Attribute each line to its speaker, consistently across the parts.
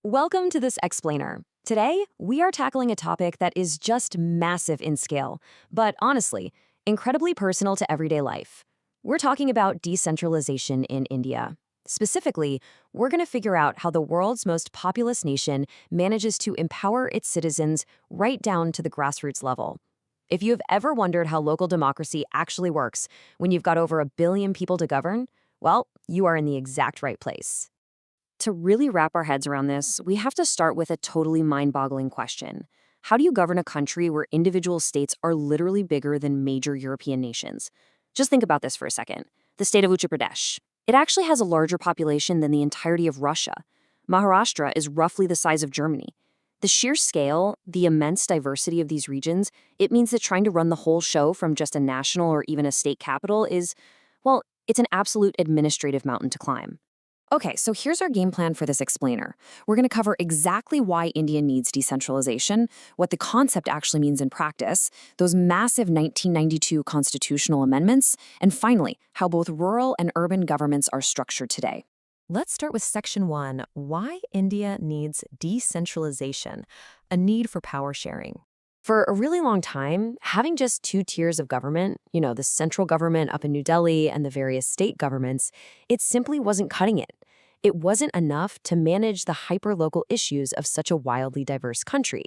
Speaker 1: Welcome to this explainer. Today, we are tackling a topic that is just massive in scale, but honestly, incredibly personal to everyday life. We're talking about decentralization in India. Specifically, we're going to figure out how the world's most populous nation manages to empower its citizens right down to the grassroots level. If you've ever wondered how local democracy actually works when you've got over 1 billion people to govern, well, you are in the exact right place. To really wrap our heads around this, we have to start with a totally mind-boggling question. How do you govern a country where individual states are literally bigger than major European nations? Just think about this for a second. The state of Uttar Pradesh. It actually has a larger population than the entirety of Russia. Maharashtra is roughly the size of Germany. The sheer scale, the immense diversity of these regions, it means that trying to run the whole show from just a national or even a state capital is, well, it's an absolute administrative mountain to climb. Okay, so here's our game plan for this explainer. We're going to cover exactly why India needs decentralization, what the concept actually means in practice, those massive 1992 constitutional amendments, and finally, how both rural and urban governments are structured today.
Speaker 2: Let's start with Section 1, Why India Needs Decentralization, a need for power sharing.
Speaker 1: For a really long time, having just two tiers of government, the central government up in New Delhi and the various state governments, it simply wasn't cutting it. It wasn't enough to manage the hyper-local issues of such a wildly diverse country.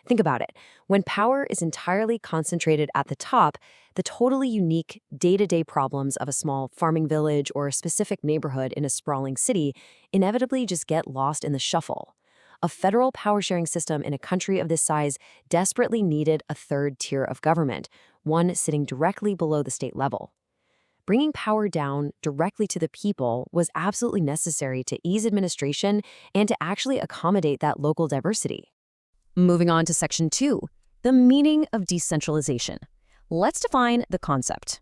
Speaker 1: Think about it. When power is entirely concentrated at the top, the totally unique day-to-day problems of a small farming village or a specific neighborhood in a sprawling city inevitably just get lost in the shuffle. A federal power-sharing system in a country of this size desperately needed a third tier of government, one sitting directly below the state level. Bringing power down directly to the people was absolutely necessary to ease administration and to actually accommodate that local diversity.
Speaker 2: Moving on to Section 2, the meaning of decentralization. Let's define the concept.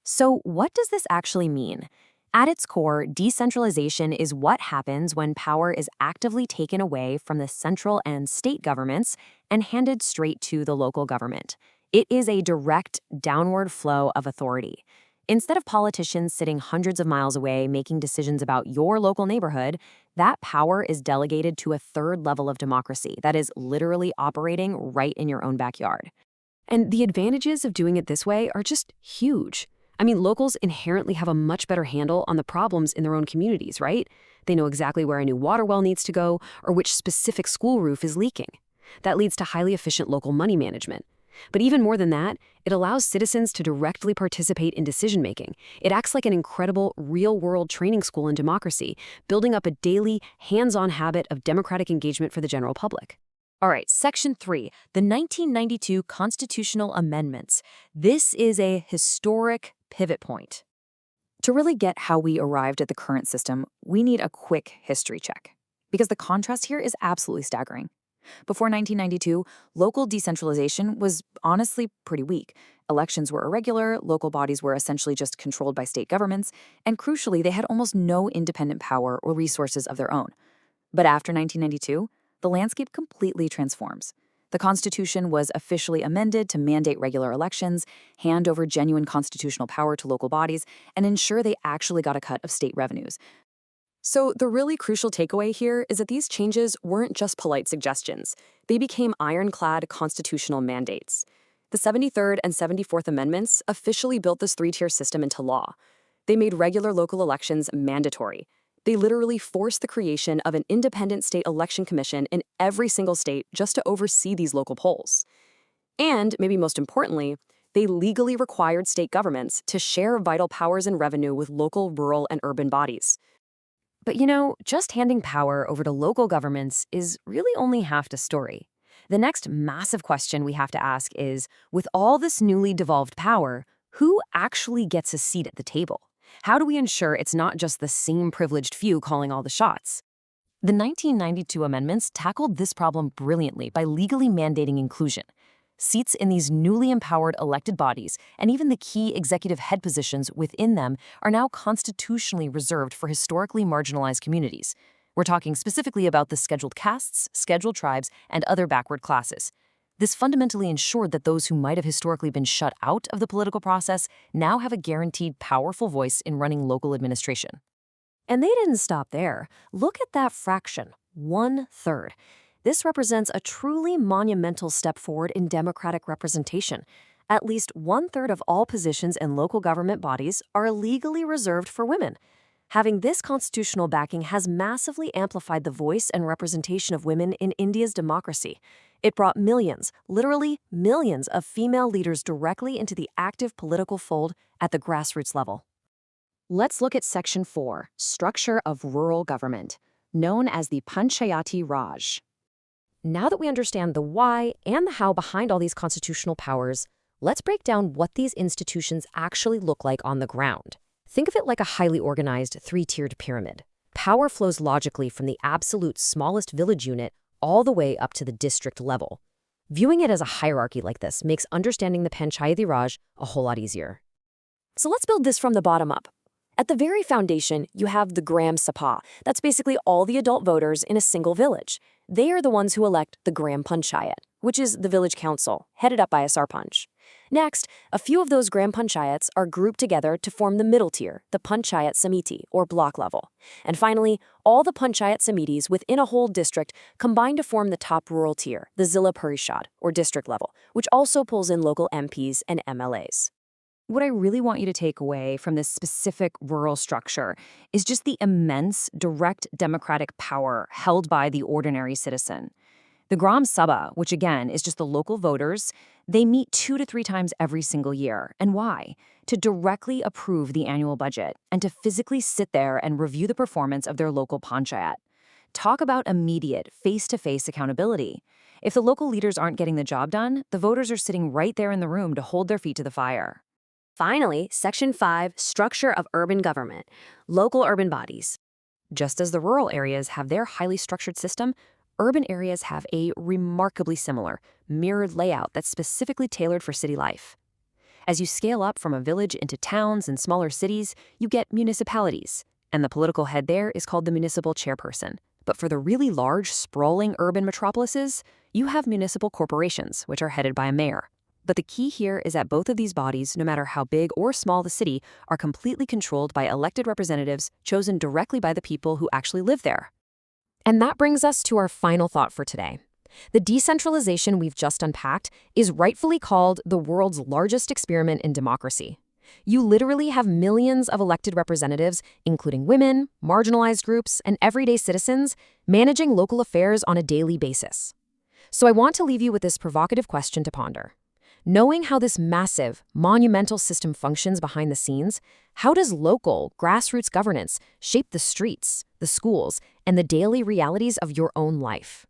Speaker 1: So what does this actually mean? At its core, decentralization is what happens when power is actively taken away from the central and state governments and handed straight to the local government. It is a direct downward flow of authority. Instead of politicians sitting hundreds of miles away making decisions about your local neighborhood, that power is delegated to a third level of democracy that is literally operating right in your own backyard. And the advantages of doing it this way are just huge. Locals inherently have a much better handle on the problems in their own communities, right? They know exactly where a new water well needs to go or which specific school roof is leaking. That leads to highly efficient local money management. But even more than that, it allows citizens to directly participate in decision-making. It acts like an incredible real-world training school in democracy, building up a daily, hands-on habit of democratic engagement for the general public. All right, Section 3, the 1992 Constitutional Amendments. This is a historic pivot point.
Speaker 3: To really get how we arrived at the current system, we need a quick history check, because the contrast here is absolutely staggering. Before 1992, local decentralization was honestly pretty weak. Elections were irregular, local bodies were essentially just controlled by state governments, and crucially, they had almost no independent power or resources of their own. But after 1992, the landscape completely transforms. The Constitution was officially amended to mandate regular elections, hand over genuine constitutional power to local bodies, and ensure they actually got a cut of state revenues. So the really crucial takeaway here is that these changes weren't just polite suggestions. They became ironclad constitutional mandates. The 73rd and 74th Amendments officially built this three-tier system into law. They made regular local elections mandatory. They literally forced the creation of an independent state election commission in every single state just to oversee these local polls. And, maybe most importantly, they legally required state governments to share vital powers and revenue with local, rural, and urban bodies. But just handing power over to local governments is really only half the story. The next massive question we have to ask is, with all this newly devolved power, who actually gets a seat at the table? How do we ensure it's not just the same privileged few calling all the shots? The 1992 amendments tackled this problem brilliantly by legally mandating inclusion. Seats in these newly empowered elected bodies, and even the key executive head positions within them, are now constitutionally reserved for historically marginalized communities. We're talking specifically about the scheduled castes, scheduled tribes, and other backward classes. This fundamentally ensured that those who might have historically been shut out of the political process now have a guaranteed powerful voice in running local administration. And they didn't stop there. Look at that fraction.
Speaker 1: 1/3. This represents a truly monumental step forward in democratic representation. At least 1/3 of all positions in local government bodies are legally reserved for women. Having this constitutional backing has massively amplified the voice and representation of women in India's democracy. It brought millions, literally millions, of female leaders directly into the active political fold at the grassroots level.
Speaker 3: Let's look at Section 4, Structure of Rural Government, known as the Panchayati Raj.
Speaker 1: Now that we understand the why and the how behind all these constitutional powers, let's break down what these institutions actually look like on the ground. Think of it like a highly organized three-tiered pyramid. Power flows logically from the absolute smallest village unit all the way up to the district level. Viewing it as a hierarchy like this makes understanding the Panchayati Raj a whole lot easier. So let's build this from the bottom up. At the very foundation, you have the Gram Sabha. That's basically all the adult voters in a single village. They are the ones who elect the Gram Panchayat, which is the village council, headed up by a sarpanch. Next, a few of those Gram Panchayats are grouped together to form the middle tier, the Panchayat Samiti, or block level. And finally, all the Panchayat Samitis within a whole district combine to form the top rural tier, the Zilla Parishad, or district level, which also pulls in local MPs and MLAs.
Speaker 3: What I really want you to take away from this specific rural structure is just the immense direct democratic power held by the ordinary citizen. The Gram Sabha, which again is just the local voters, they meet 2 to 3 times every single year. And why? To directly approve the annual budget and to physically sit there and review the performance of their local panchayat. Talk about immediate, face-to-face accountability. If the local leaders aren't getting the job done, the voters are sitting right there in the room to hold their feet to the fire.
Speaker 1: Finally, Section 5, Structure of Urban Government, Local Urban Bodies. Just as the rural areas have their highly structured system, urban areas have a remarkably similar, mirrored layout that's specifically tailored for city life. As you scale up from a village into towns and smaller cities, you get municipalities, and the political head there is called the municipal chairperson. But for the really large, sprawling urban metropolises, you have municipal corporations, which are headed by a mayor. But the key here is that both of these bodies, no matter how big or small the city, are completely controlled by elected representatives chosen directly by the people who actually live there. And that brings us to our final thought for today. The decentralization we've just unpacked is rightfully called the world's largest experiment in democracy. You literally have millions of elected representatives, including women, marginalized groups, and everyday citizens, managing local affairs on a daily basis. So I want to leave you with this provocative question to ponder. Knowing how this massive, monumental system functions behind the scenes, how does local, grassroots governance shape the streets, the schools, and the daily realities of your own life?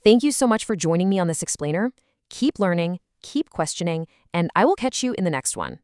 Speaker 1: Thank you so much for joining me on this explainer. Keep learning, keep questioning, and I will catch you in the next one.